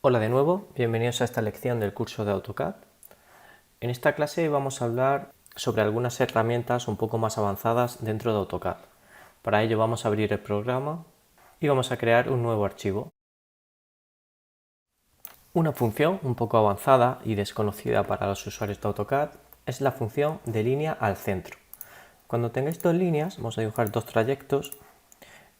Hola de nuevo, bienvenidos a esta lección del curso de AutoCAD. En esta clase vamos a hablar sobre algunas herramientas un poco más avanzadas dentro de AutoCAD. Para ello vamos a abrir el programa y vamos a crear un nuevo archivo. Una función un poco avanzada y desconocida para los usuarios de AutoCAD es la función de línea al centro. Cuando tengáis dos líneas, vamos a dibujar dos trayectos.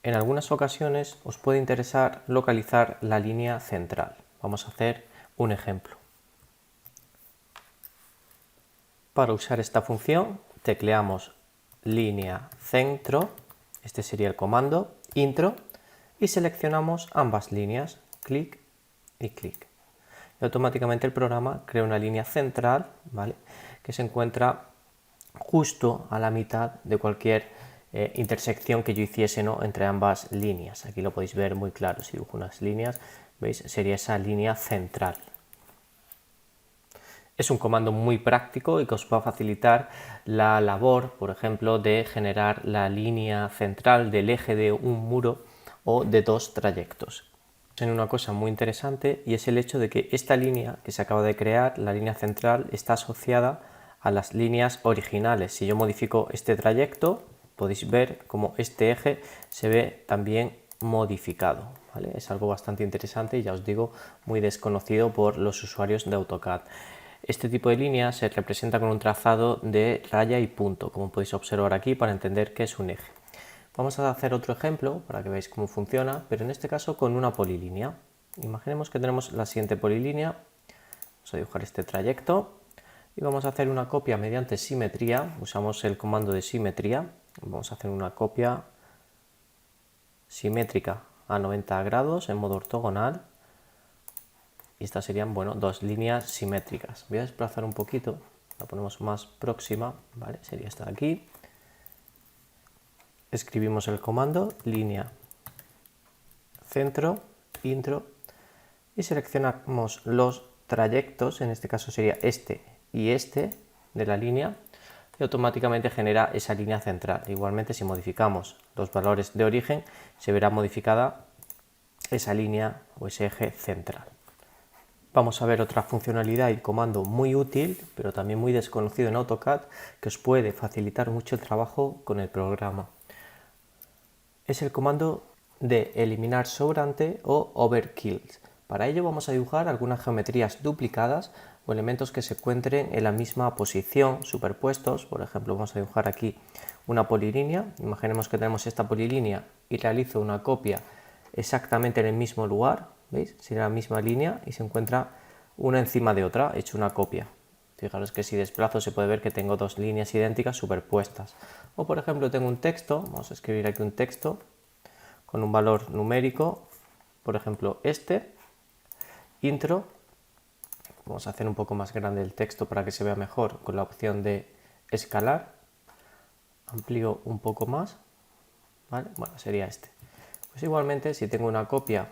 En algunas ocasiones os puede interesar localizar la línea central. Vamos a hacer un ejemplo. Para usar esta función tecleamos línea centro, este sería el comando, intro, y seleccionamos ambas líneas, clic y clic. Y automáticamente el programa crea una línea central, ¿vale?, que se encuentra justo a la mitad de cualquier intersección que yo hiciese, ¿no?, entre ambas líneas. Aquí lo podéis ver muy claro, si dibujo unas líneas, ¿veis? Sería esa línea central. Es un comando muy práctico y que os va a facilitar la labor, por ejemplo, de generar la línea central del eje de un muro o de dos trayectos. Tiene una cosa muy interesante y es el hecho de que esta línea que se acaba de crear, la línea central, está asociada a las líneas originales. Si yo modifico este trayecto, podéis ver cómo este eje se ve también modificado, ¿vale? Es algo bastante interesante y ya os digo, muy desconocido por los usuarios de AutoCAD. Este tipo de línea se representa con un trazado de raya y punto, como podéis observar aquí, para entender que es un eje. Vamos a hacer otro ejemplo para que veáis cómo funciona, pero en este caso con una polilínea. Imaginemos que tenemos la siguiente polilínea. Vamos a dibujar este trayecto y vamos a hacer una copia mediante simetría. Usamos el comando de simetría. Vamos a hacer una copia simétrica a 90 grados en modo ortogonal. Y estas serían, bueno, dos líneas simétricas. Voy a desplazar un poquito, la ponemos más próxima, ¿vale? Sería esta de aquí. Escribimos el comando línea centro, intro, y seleccionamos los trayectos, en este caso sería este y este de la línea, y automáticamente genera esa línea central. Igualmente, si modificamos los valores de origen, se verá modificada esa línea o ese eje central. Vamos a ver otra funcionalidad y comando muy útil, pero también muy desconocido en AutoCAD, que os puede facilitar mucho el trabajo con el programa. Es el comando de eliminar sobrante o overkill. Para ello vamos a dibujar algunas geometrías duplicadas o elementos que se encuentren en la misma posición, superpuestos. Por ejemplo, vamos a dibujar aquí una polilínea. Imaginemos que tenemos esta polilínea y realizo una copia exactamente en el mismo lugar. ¿Veis? Sería la misma línea y se encuentra una encima de otra, he hecho una copia. Fijaros que si desplazo se puede ver que tengo dos líneas idénticas superpuestas. O por ejemplo tengo un texto, vamos a escribir aquí un texto con un valor numérico, por ejemplo este, intro. Vamos a hacer un poco más grande el texto para que se vea mejor con la opción de escalar. Amplío un poco más, ¿vale? Bueno, sería este. Pues igualmente, si tengo una copia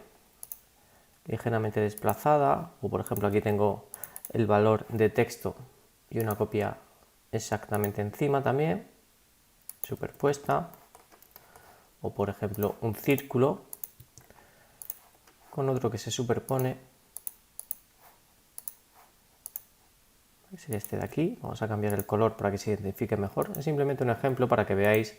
ligeramente desplazada, o por ejemplo aquí tengo el valor de texto y una copia exactamente encima también, superpuesta, o por ejemplo un círculo con otro que se superpone, sería este de aquí. Vamos a cambiar el color para que se identifique mejor. Es simplemente un ejemplo para que veáis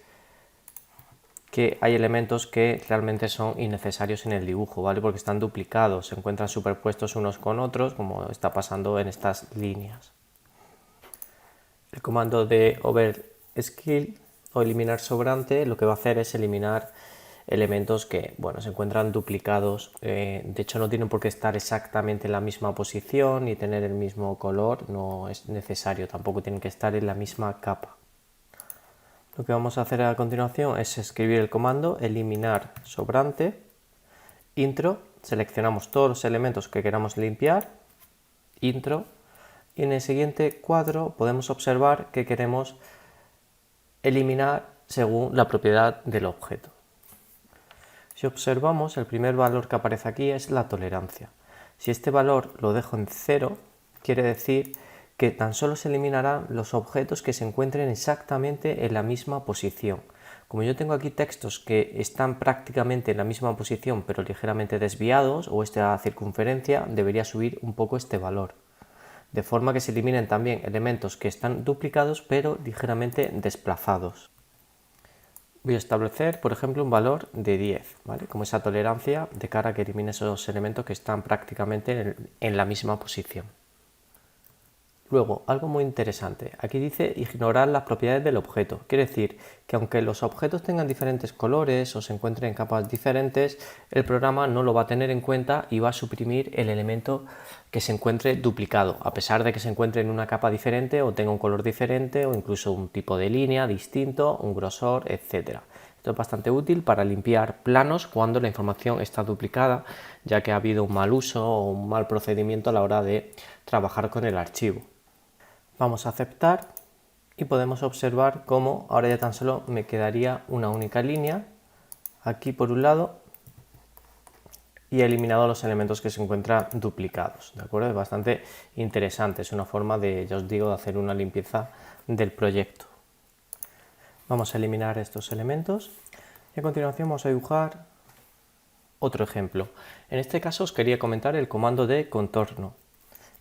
que hay elementos que realmente son innecesarios en el dibujo, ¿vale? Porque están duplicados, se encuentran superpuestos unos con otros, como está pasando en estas líneas. El comando de overkill o eliminar sobrante lo que va a hacer es eliminar elementos que, bueno, se encuentran duplicados. De hecho, no tienen por qué estar exactamente en la misma posición ni tener el mismo color, no es necesario, tampoco tienen que estar en la misma capa. Lo que vamos a hacer a continuación es escribir el comando eliminar sobrante, intro, seleccionamos todos los elementos que queramos limpiar, intro, y en el siguiente cuadro podemos observar que queremos eliminar según la propiedad del objeto. Si observamos, el primer valor que aparece aquí es la tolerancia. Si este valor lo dejo en 0, quiere decir que tan solo se eliminarán los objetos que se encuentren exactamente en la misma posición. Como yo tengo aquí textos que están prácticamente en la misma posición pero ligeramente desviados, o esta circunferencia, debería subir un poco este valor, de forma que se eliminen también elementos que están duplicados pero ligeramente desplazados. Voy a establecer, por ejemplo, un valor de 10, ¿vale? Como esa tolerancia de cara a que elimine esos elementos que están prácticamente en la misma posición. Luego, algo muy interesante, aquí dice ignorar las propiedades del objeto. Quiere decir que aunque los objetos tengan diferentes colores o se encuentren en capas diferentes, el programa no lo va a tener en cuenta y va a suprimir el elemento que se encuentre duplicado, a pesar de que se encuentre en una capa diferente o tenga un color diferente o incluso un tipo de línea distinto, un grosor, etc. Esto es bastante útil para limpiar planos cuando la información está duplicada, ya que ha habido un mal uso o un mal procedimiento a la hora de trabajar con el archivo. Vamos a aceptar y podemos observar cómo ahora ya tan solo me quedaría una única línea aquí por un lado y he eliminado los elementos que se encuentran duplicados, ¿de acuerdo? Es bastante interesante, es una forma de, ya os digo, de hacer una limpieza del proyecto. Vamos a eliminar estos elementos y a continuación vamos a dibujar otro ejemplo. En este caso os quería comentar el comando de contorno.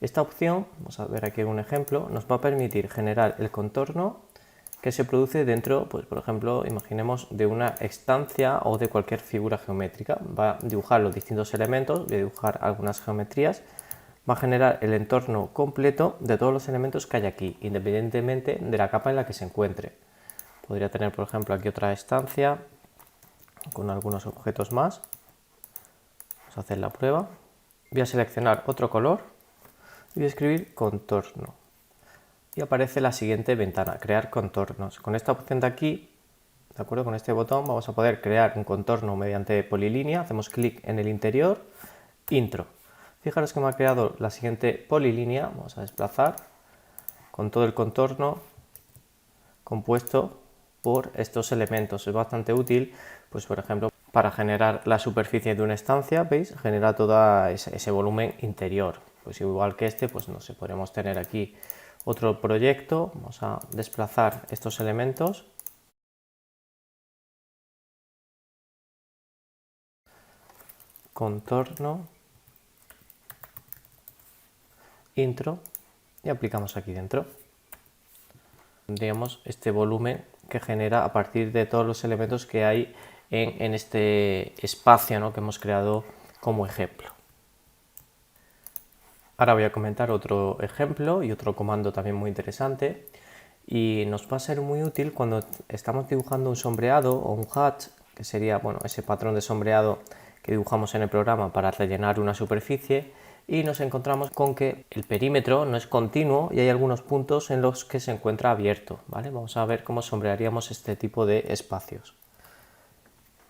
Esta opción, vamos a ver aquí un ejemplo, nos va a permitir generar el contorno que se produce dentro, pues por ejemplo, imaginemos de una estancia o de cualquier figura geométrica. Va a dibujar los distintos elementos, voy a dibujar algunas geometrías, va a generar el entorno completo de todos los elementos que hay aquí, independientemente de la capa en la que se encuentre. Podría tener, por ejemplo, aquí otra estancia con algunos objetos más. Vamos a hacer la prueba. Voy a seleccionar otro color y voy a escribir contorno y aparece la siguiente ventana, crear contornos. Con esta opción de aquí, de acuerdo, con este botón vamos a poder crear un contorno mediante polilínea. Hacemos clic en el interior, intro. Fijaros que me ha creado la siguiente polilínea. Vamos a desplazar con todo el contorno compuesto por estos elementos. Es bastante útil, pues por ejemplo, para generar la superficie de una estancia, ¿veis? Genera todo ese volumen interior. Pues igual que este, pues no sé, podremos tener aquí otro proyecto. Vamos a desplazar estos elementos. Contorno, intro y aplicamos aquí dentro. Tendríamos este volumen que genera a partir de todos los elementos que hay en este espacio, ¿no?, que hemos creado como ejemplo. Ahora voy a comentar otro ejemplo y otro comando también muy interesante, y nos va a ser muy útil cuando estamos dibujando un sombreado o un hatch, que sería, bueno, ese patrón de sombreado que dibujamos en el programa para rellenar una superficie, y nos encontramos con que el perímetro no es continuo y hay algunos puntos en los que se encuentra abierto, ¿vale? Vamos a ver cómo sombrearíamos este tipo de espacios.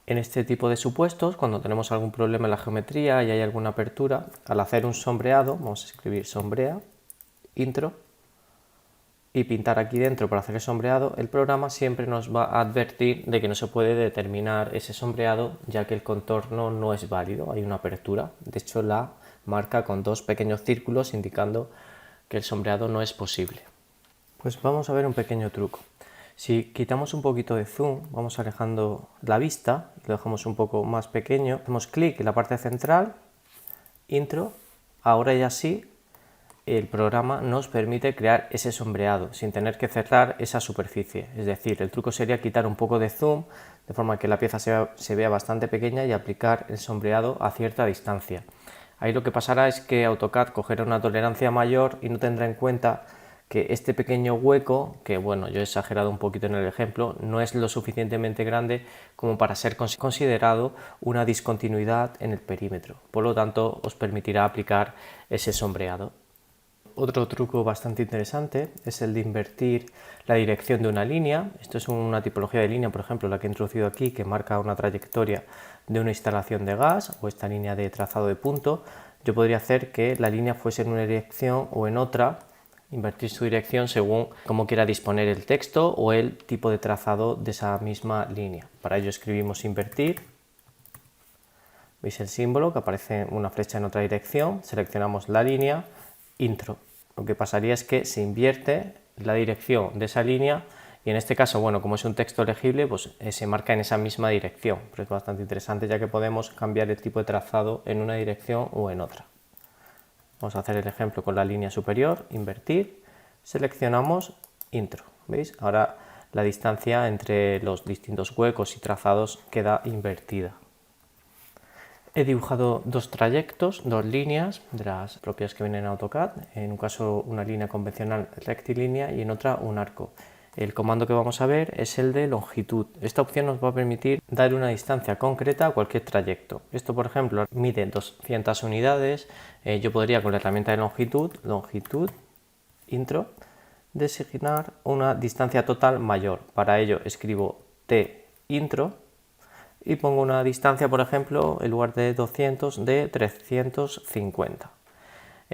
En este tipo de supuestos, cuando tenemos algún problema en la geometría y hay alguna apertura, al hacer un sombreado, vamos a escribir sombrea, intro, y pintar aquí dentro para hacer el sombreado, el programa siempre nos va a advertir de que no se puede determinar ese sombreado, ya que el contorno no es válido, hay una apertura. De hecho, la marca con dos pequeños círculos indicando que el sombreado no es posible. Pues vamos a ver un pequeño truco. Si quitamos un poquito de zoom, vamos alejando la vista, lo dejamos un poco más pequeño, hacemos clic en la parte central, intro, ahora ya sí el programa nos permite crear ese sombreado sin tener que cerrar esa superficie. Es decir, el truco sería quitar un poco de zoom de forma que la pieza se vea bastante pequeña y aplicar el sombreado a cierta distancia. Ahí lo que pasará es que AutoCAD cogerá una tolerancia mayor y no tendrá en cuenta que este pequeño hueco, que bueno, yo he exagerado un poquito en el ejemplo, no es lo suficientemente grande como para ser considerado una discontinuidad en el perímetro. Por lo tanto, os permitirá aplicar ese sombreado. Otro truco bastante interesante es el de invertir la dirección de una línea. Esto es una tipología de línea, por ejemplo, la que he introducido aquí, que marca una trayectoria de una instalación de gas, o esta línea de trazado de punto. Yo podría hacer que la línea fuese en una dirección o en otra, invertir su dirección según cómo quiera disponer el texto o el tipo de trazado de esa misma línea. Para ello escribimos invertir. ¿Veis el símbolo que aparece una flecha en otra dirección? Seleccionamos la línea, intro. Lo que pasaría es que se invierte la dirección de esa línea Y en este caso, bueno, como es un texto legible, pues se marca en esa misma dirección, pero es bastante interesante ya que podemos cambiar el tipo de trazado en una dirección o en otra. Vamos a hacer el ejemplo con la línea superior, invertir, seleccionamos intro, ¿veis? Ahora la distancia entre los distintos huecos y trazados queda invertida. He dibujado dos trayectos, dos líneas de las propias que vienen en AutoCAD, en un caso una línea convencional rectilínea y en otra un arco. El comando que vamos a ver es el de longitud. Esta opción nos va a permitir dar una distancia concreta a cualquier trayecto. Esto, por ejemplo, mide 200 unidades. Yo podría con la herramienta de longitud, intro, designar una distancia total mayor. Para ello escribo t intro y pongo una distancia, por ejemplo, en lugar de 200, de 350.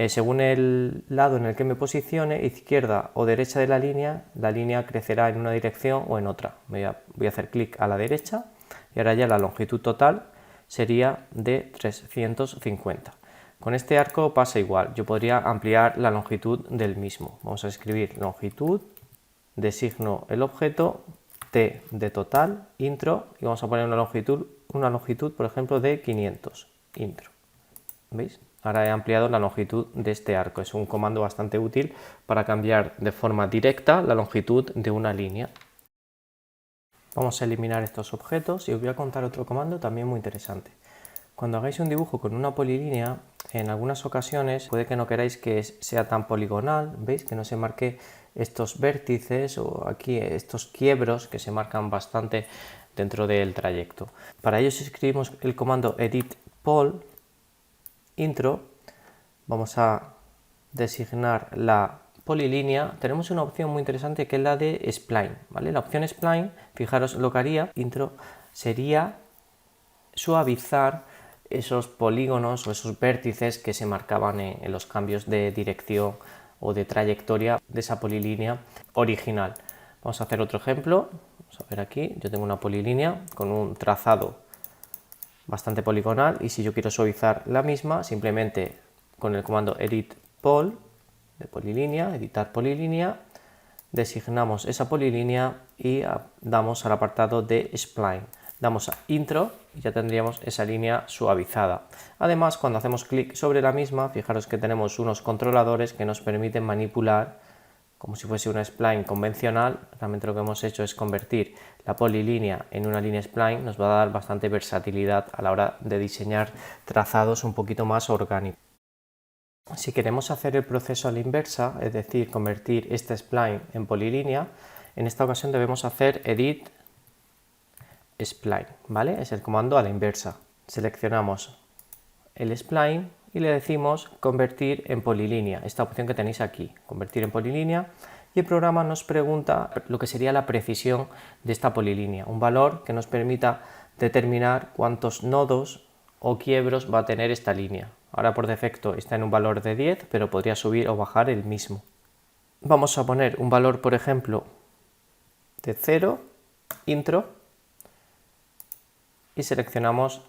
Según el lado en el que me posicione, izquierda o derecha de la línea crecerá en una dirección o en otra. Voy a hacer clic a la derecha y ahora ya la longitud total sería de 350. Con este arco pasa igual, yo podría ampliar la longitud del mismo. Vamos a escribir longitud, designo el objeto, t de total, intro, y vamos a poner una longitud, por ejemplo, de 500, intro. ¿Veis? Ahora he ampliado la longitud de este arco. Es un comando bastante útil para cambiar de forma directa la longitud de una línea. Vamos a eliminar estos objetos y os voy a contar otro comando también muy interesante. Cuando hagáis un dibujo con una polilínea, en algunas ocasiones puede que no queráis que sea tan poligonal, ¿veis? Que no se marque estos vértices o aquí estos quiebros que se marcan bastante dentro del trayecto. Para ello, si escribimos el comando edit pol, intro, vamos a designar la polilínea. Tenemos una opción muy interesante que es la de spline, ¿vale? La opción spline, fijaros lo que haría, intro, sería suavizar esos polígonos o esos vértices que se marcaban en los cambios de dirección o de trayectoria de esa polilínea original. Vamos a hacer otro ejemplo. Vamos a ver aquí, yo tengo una polilínea con un trazado bastante poligonal y si yo quiero suavizar la misma, simplemente con el comando edit pol de polilínea, editar polilínea, designamos esa polilínea y damos al apartado de spline. Damos a intro y ya tendríamos esa línea suavizada. Además, cuando hacemos clic sobre la misma, fijaros que tenemos unos controladores que nos permiten manipular como si fuese una spline convencional. Realmente lo que hemos hecho es convertir la polilínea en una línea spline. Nos va a dar bastante versatilidad a la hora de diseñar trazados un poquito más orgánicos. Si queremos hacer el proceso a la inversa, es decir, convertir esta spline en polilínea, en esta ocasión debemos hacer edit spline, ¿vale? Es el comando a la inversa. Seleccionamos el spline y le decimos convertir en polilínea, esta opción que tenéis aquí, convertir en polilínea, y el programa nos pregunta lo que sería la precisión de esta polilínea, un valor que nos permita determinar cuántos nodos o quiebros va a tener esta línea. Ahora por defecto está en un valor de 10, pero podría subir o bajar el mismo. Vamos a poner un valor, por ejemplo, de 0, intro, y seleccionamos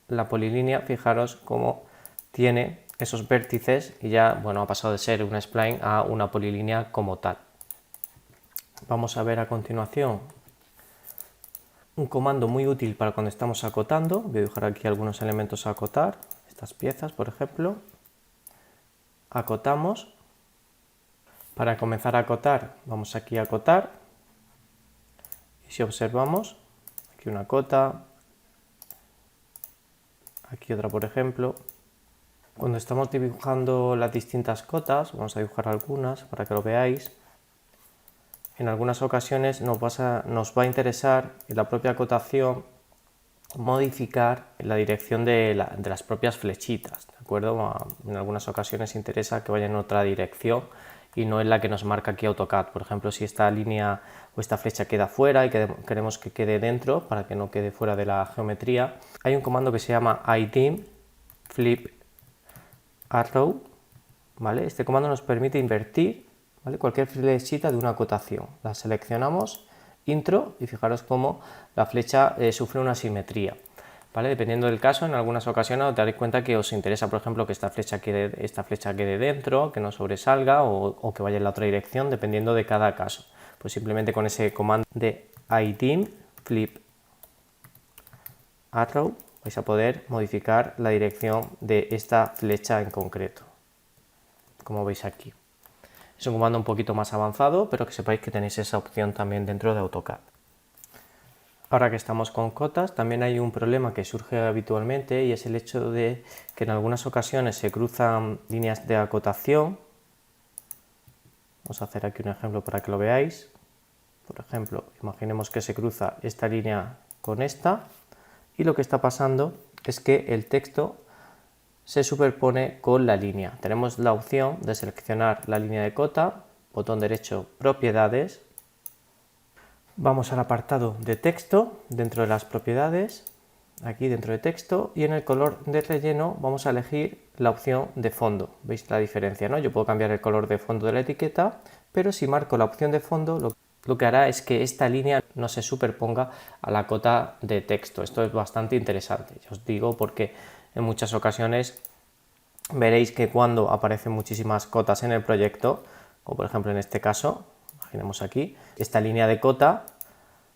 la polilínea. Fijaros cómo tiene esos vértices y ya, bueno, ha pasado de ser una spline a una polilínea como tal. Vamos a ver a continuación un comando muy útil para cuando estamos acotando. Voy a dibujar aquí algunos elementos a acotar, estas piezas, por ejemplo. Acotamos. Para comenzar a acotar, vamos aquí a acotar. Y si observamos, aquí una cota, aquí otra, por ejemplo. Cuando estamos dibujando las distintas cotas, vamos a dibujar algunas para que lo veáis. En algunas ocasiones nos va a interesar en la propia acotación modificar la dirección de las propias flechitas, ¿de acuerdo? En algunas ocasiones interesa que vaya en otra dirección y no en la que nos marca aquí AutoCAD. Por ejemplo, si esta línea o esta flecha queda fuera y queremos que quede dentro para que no quede fuera de la geometría, hay un comando que se llama iDim flip arrow, ¿vale? Este comando nos permite invertir, ¿vale?, cualquier flechita de una acotación. La seleccionamos, intro, y fijaros cómo la flecha sufre una simetría, ¿vale? Dependiendo del caso, en algunas ocasiones os daréis cuenta que os interesa, por ejemplo, que esta flecha quede dentro, que no sobresalga o que vaya en la otra dirección, dependiendo de cada caso. Pues simplemente con ese comando de idim flip arrow vais a poder modificar la dirección de esta flecha en concreto, como veis aquí. Es un comando un poquito más avanzado, pero que sepáis que tenéis esa opción también dentro de AutoCAD. Ahora que estamos con cotas, también hay un problema que surge habitualmente y es el hecho de que en algunas ocasiones se cruzan líneas de acotación. Vamos a hacer aquí un ejemplo para que lo veáis. Por ejemplo, imaginemos que se cruza esta línea con esta y lo que está pasando es que el texto se superpone con la línea. Tenemos la opción de seleccionar la línea de cota, botón derecho, propiedades. Vamos al apartado de texto, dentro de las propiedades, aquí dentro de texto, y en el color de relleno vamos a elegir la opción de fondo. ¿Veis la diferencia, no? Yo puedo cambiar el color de fondo de la etiqueta, pero si marco la opción de fondo, lo que hará es que esta línea no se superponga a la cota de texto. Esto es bastante interesante, ya os digo, porque en muchas ocasiones veréis que cuando aparecen muchísimas cotas en el proyecto, como por ejemplo en este caso, imaginemos aquí, esta línea de cota,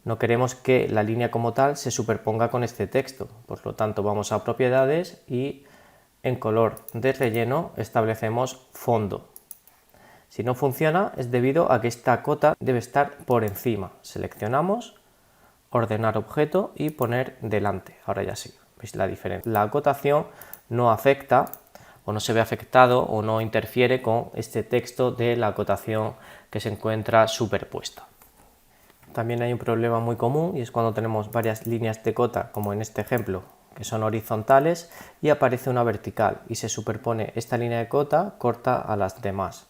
no queremos que la línea como tal se superponga con este texto. Por lo tanto, vamos a propiedades y en color de relleno establecemos fondo. Si no funciona es debido a que esta cota debe estar por encima. Seleccionamos, ordenar objeto y poner delante. Ahora ya sí, veis la diferencia. La acotación no afecta o no se ve afectado o no interfiere con este texto de la acotación que se encuentra superpuesta. También hay un problema muy común y es cuando tenemos varias líneas de cota, como en este ejemplo, que son horizontales y aparece una vertical y se superpone esta línea de cota corta a las demás.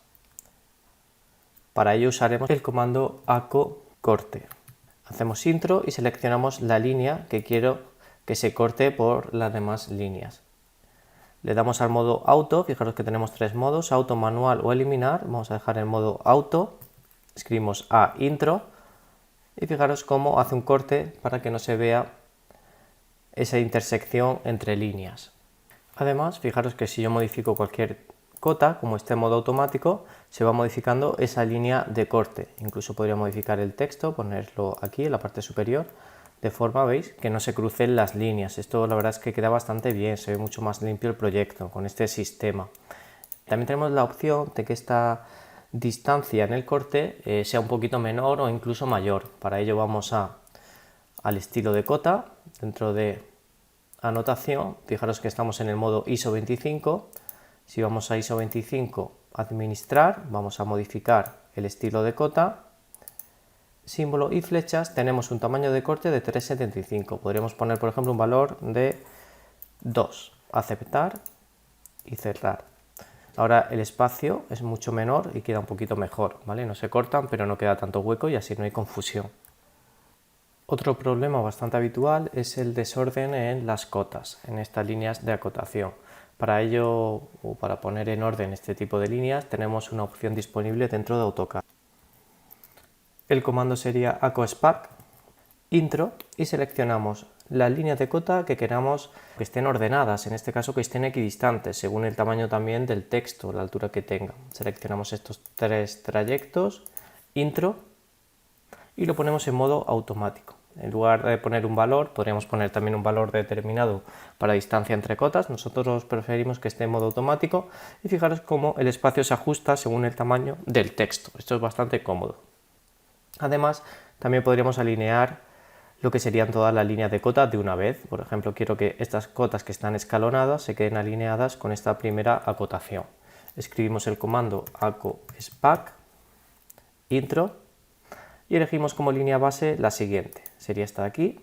Para ello usaremos el comando aco corte. Hacemos intro y seleccionamos la línea que quiero que se corte por las demás líneas. Le damos al modo auto, fijaros que tenemos tres modos, auto, manual o eliminar. Vamos a dejar el modo auto, escribimos a intro y fijaros cómo hace un corte para que no se vea esa intersección entre líneas. Además, fijaros que si yo modifico cualquier cota, como este modo automático, se va modificando esa línea de corte. Incluso podría modificar el texto, ponerlo aquí en la parte superior, de forma, veis, que no se crucen las líneas. Esto la verdad es que queda bastante bien, se ve mucho más limpio el proyecto con este sistema. También tenemos la opción de que esta distancia en el corte sea un poquito menor o incluso mayor. Para ello vamos al estilo de cota, dentro de anotación, fijaros que estamos en el modo ISO 25, si vamos a ISO 25, administrar, vamos a modificar el estilo de cota, símbolo y flechas, tenemos un tamaño de corte de 3,75, podríamos poner por ejemplo un valor de 2, aceptar y cerrar. Ahora el espacio es mucho menor y queda un poquito mejor, ¿vale? No se cortan, pero no queda tanto hueco y así no hay confusión. Otro problema bastante habitual es el desorden en las cotas, en estas líneas de acotación. Para ello, o para poner en orden este tipo de líneas, tenemos una opción disponible dentro de AutoCAD. El comando sería AcoSpark, intro, y seleccionamos las líneas de cota que queramos que estén ordenadas, en este caso que estén equidistantes, según el tamaño también del texto, la altura que tenga. Seleccionamos estos tres trayectos, intro, y lo ponemos en modo automático. En lugar de poner un valor, podríamos poner también un valor determinado para distancia entre cotas. Nosotros preferimos que esté en modo automático y fijaros cómo el espacio se ajusta según el tamaño del texto. Esto es bastante cómodo. Además, también podríamos alinear lo que serían todas las líneas de cota de una vez. Por ejemplo, quiero que estas cotas que están escalonadas se queden alineadas con esta primera acotación. Escribimos el comando AcoSpark, intro, y elegimos como línea base la siguiente, sería esta de aquí.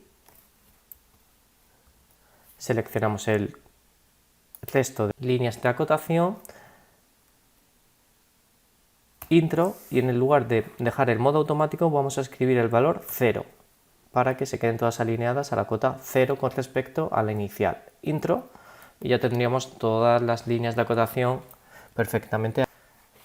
Seleccionamos el resto de líneas de acotación, intro, y en el lugar de dejar el modo automático vamos a escribir el valor 0 para que se queden todas alineadas a la cota 0 con respecto a la inicial. Intro, y ya tendríamos todas las líneas de acotación perfectamente.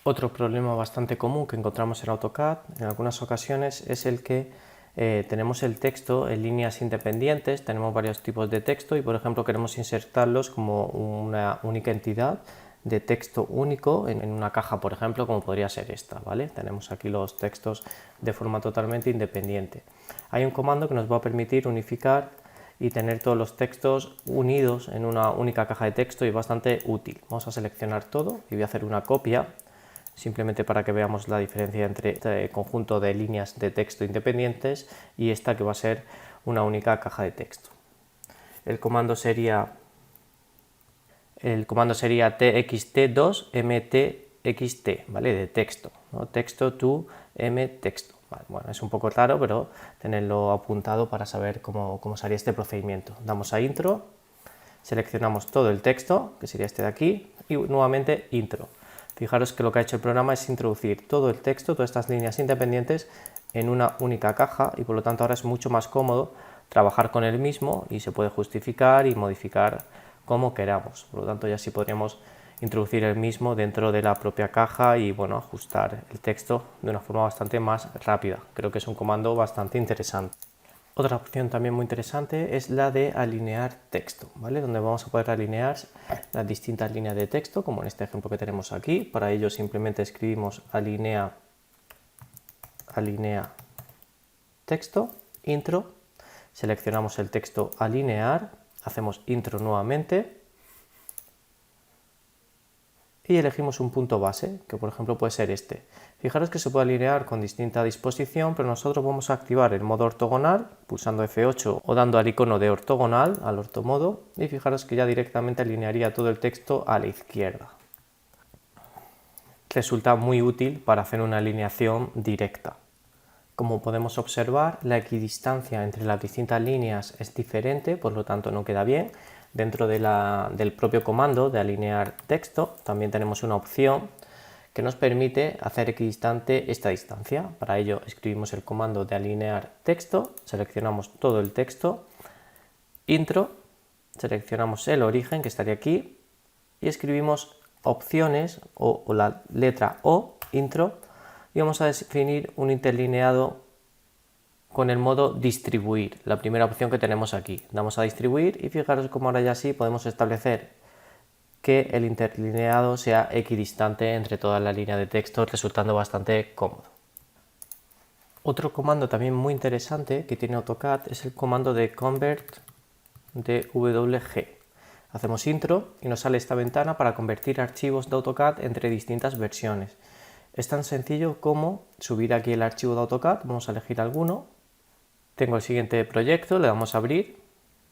Otro problema bastante común que encontramos en AutoCAD en algunas ocasiones es el que tenemos el texto en líneas independientes, tenemos varios tipos de texto y por ejemplo queremos insertarlos como una única entidad de texto único en una caja, por ejemplo, como podría ser esta, ¿vale? Tenemos aquí los textos de forma totalmente independiente. Hay un comando que nos va a permitir unificar y tener todos los textos unidos en una única caja de texto y es bastante útil. Vamos a seleccionar todo y voy a hacer una copia, simplemente para que veamos la diferencia entre este conjunto de líneas de texto independientes y esta que va a ser una única caja de texto. El comando sería txt2mtxt, ¿vale? De texto, ¿no? Texto to mtexto. Vale, bueno, es un poco raro, pero tenerlo apuntado para saber cómo sería este procedimiento. Damos a intro, seleccionamos todo el texto, que sería este de aquí, y nuevamente intro. Fijaros que lo que ha hecho el programa es introducir todo el texto, todas estas líneas independientes, en una única caja y por lo tanto ahora es mucho más cómodo trabajar con el mismo y se puede justificar y modificar como queramos. Por lo tanto ya sí podríamos introducir el mismo dentro de la propia caja y bueno, ajustar el texto de una forma bastante más rápida. Creo que es un comando bastante interesante. Otra opción también muy interesante es la de alinear texto, ¿vale? Donde vamos a poder alinear las distintas líneas de texto, como en este ejemplo que tenemos aquí. Para ello simplemente escribimos alinea texto, intro, seleccionamos el texto alinear, hacemos intro nuevamente y elegimos un punto base, que por ejemplo puede ser este. Fijaros que se puede alinear con distinta disposición, pero nosotros vamos a activar el modo ortogonal pulsando F8 o dando al icono de ortogonal, al ortomodo, y fijaros que ya directamente alinearía todo el texto a la izquierda. Resulta muy útil para hacer una alineación directa. Como podemos observar, la equidistancia entre las distintas líneas es diferente, por lo tanto no queda bien. Dentro del propio comando de alinear texto también tenemos una opción que nos permite hacer equidistante esta distancia. Para ello escribimos el comando de alinear texto, seleccionamos todo el texto, intro, seleccionamos el origen que estaría aquí y escribimos opciones o la letra O, intro, y vamos a definir un interlineado con el modo distribuir, la primera opción que tenemos aquí. Damos a distribuir y fijaros cómo ahora ya sí podemos establecer que el interlineado sea equidistante entre toda la línea de texto, resultando bastante cómodo. Otro comando también muy interesante que tiene AutoCAD es el comando de convert DWG. Hacemos intro y nos sale esta ventana para convertir archivos de AutoCAD entre distintas versiones. Es tan sencillo como subir aquí el archivo de AutoCAD, vamos a elegir alguno. Tengo el siguiente proyecto, le damos a abrir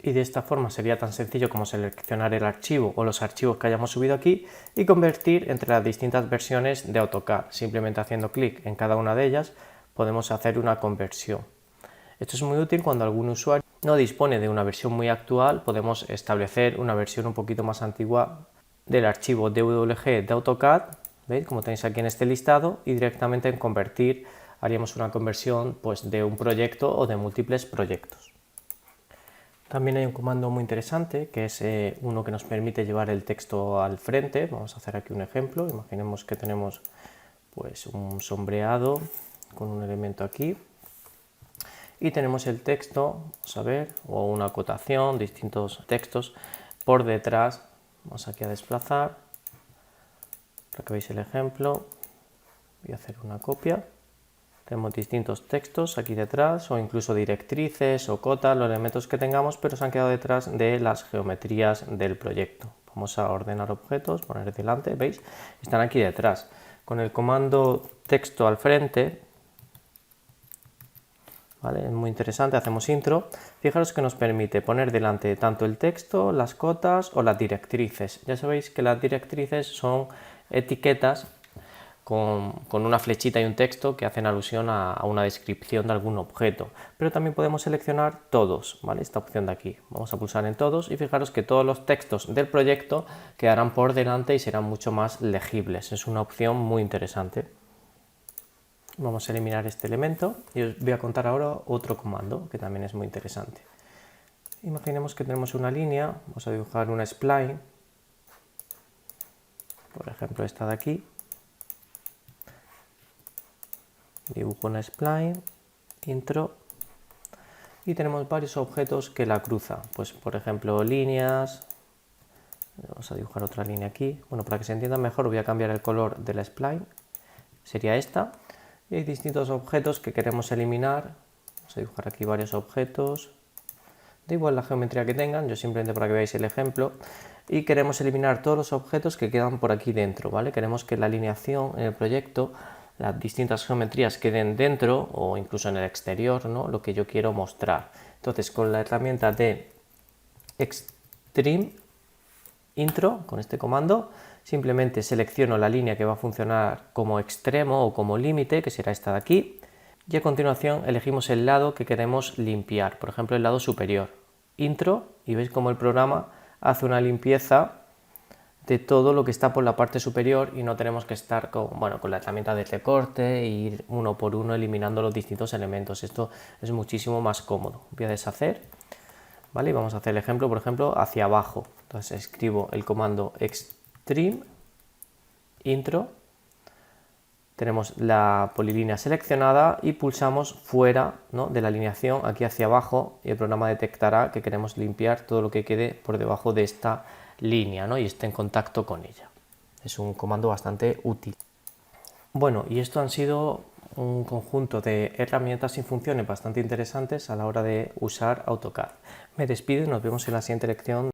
y de esta forma sería tan sencillo como seleccionar el archivo o los archivos que hayamos subido aquí y convertir entre las distintas versiones de AutoCAD. Simplemente haciendo clic en cada una de ellas podemos hacer una conversión. Esto es muy útil cuando algún usuario no dispone de una versión muy actual, podemos establecer una versión un poquito más antigua del archivo DWG de AutoCAD, ¿veis? Como tenéis aquí en este listado, y directamente en convertir haríamos una conversión pues, de un proyecto o de múltiples proyectos. También hay un comando muy interesante que es uno que nos permite llevar el texto al frente. Vamos a hacer aquí un ejemplo. Imaginemos que tenemos pues, un sombreado con un elemento aquí y tenemos el texto, vamos a ver, o una acotación, distintos textos por detrás. Vamos aquí a desplazar para que veáis el ejemplo. Voy a hacer una copia. Tenemos distintos textos aquí detrás o incluso directrices o cotas, los elementos que tengamos, pero se han quedado detrás de las geometrías del proyecto. Vamos a ordenar objetos, poner delante, ¿veis? Están aquí detrás. Con el comando texto al frente, ¿vale? Es muy interesante, hacemos intro. Fijaros que nos permite poner delante tanto el texto, las cotas o las directrices. Ya sabéis que las directrices son etiquetas con una flechita y un texto que hacen alusión a una descripción de algún objeto. Pero también podemos seleccionar todos, ¿vale? Esta opción de aquí. Vamos a pulsar en todos y fijaros que todos los textos del proyecto quedarán por delante y serán mucho más legibles. Es una opción muy interesante. Vamos a eliminar este elemento y os voy a contar ahora otro comando que también es muy interesante. Imaginemos que tenemos una línea, vamos a dibujar una spline, por ejemplo esta de aquí. Dibujo una spline, intro, y tenemos varios objetos que la cruzan, pues por ejemplo líneas, Vamos a dibujar otra línea aquí. Bueno, para que se entienda mejor voy a cambiar el color de la spline. Sería esta. Y hay distintos objetos que queremos eliminar. Vamos a dibujar aquí varios objetos. Da igual la geometría que tengan, yo simplemente para que veáis el ejemplo. Y queremos eliminar todos los objetos que quedan por aquí dentro, ¿vale? Queremos que la alineación en el proyecto, las distintas geometrías queden dentro o incluso en el exterior, ¿no? Lo que yo quiero mostrar. Entonces, con la herramienta de Extreme Intro, con este comando, simplemente selecciono la línea que va a funcionar como extremo o como límite, que será esta de aquí, y a continuación elegimos el lado que queremos limpiar, por ejemplo el lado superior. Intro, y veis cómo el programa hace una limpieza de todo lo que está por la parte superior y no tenemos que estar con la herramienta de recorte e ir uno por uno eliminando los distintos elementos. Esto es muchísimo más cómodo. Voy a deshacer, ¿vale? Y vamos a hacer el ejemplo, por ejemplo, hacia abajo. Entonces escribo el comando Extreme Intro, tenemos la polilínea seleccionada y pulsamos fuera, ¿no?, de la alineación aquí hacia abajo y el programa detectará que queremos limpiar todo lo que quede por debajo de esta línea, ¿no?, y esté en contacto con ella. Es un comando bastante útil. Bueno, y esto han sido un conjunto de herramientas y funciones bastante interesantes a la hora de usar AutoCAD. Me despido y nos vemos en la siguiente lección.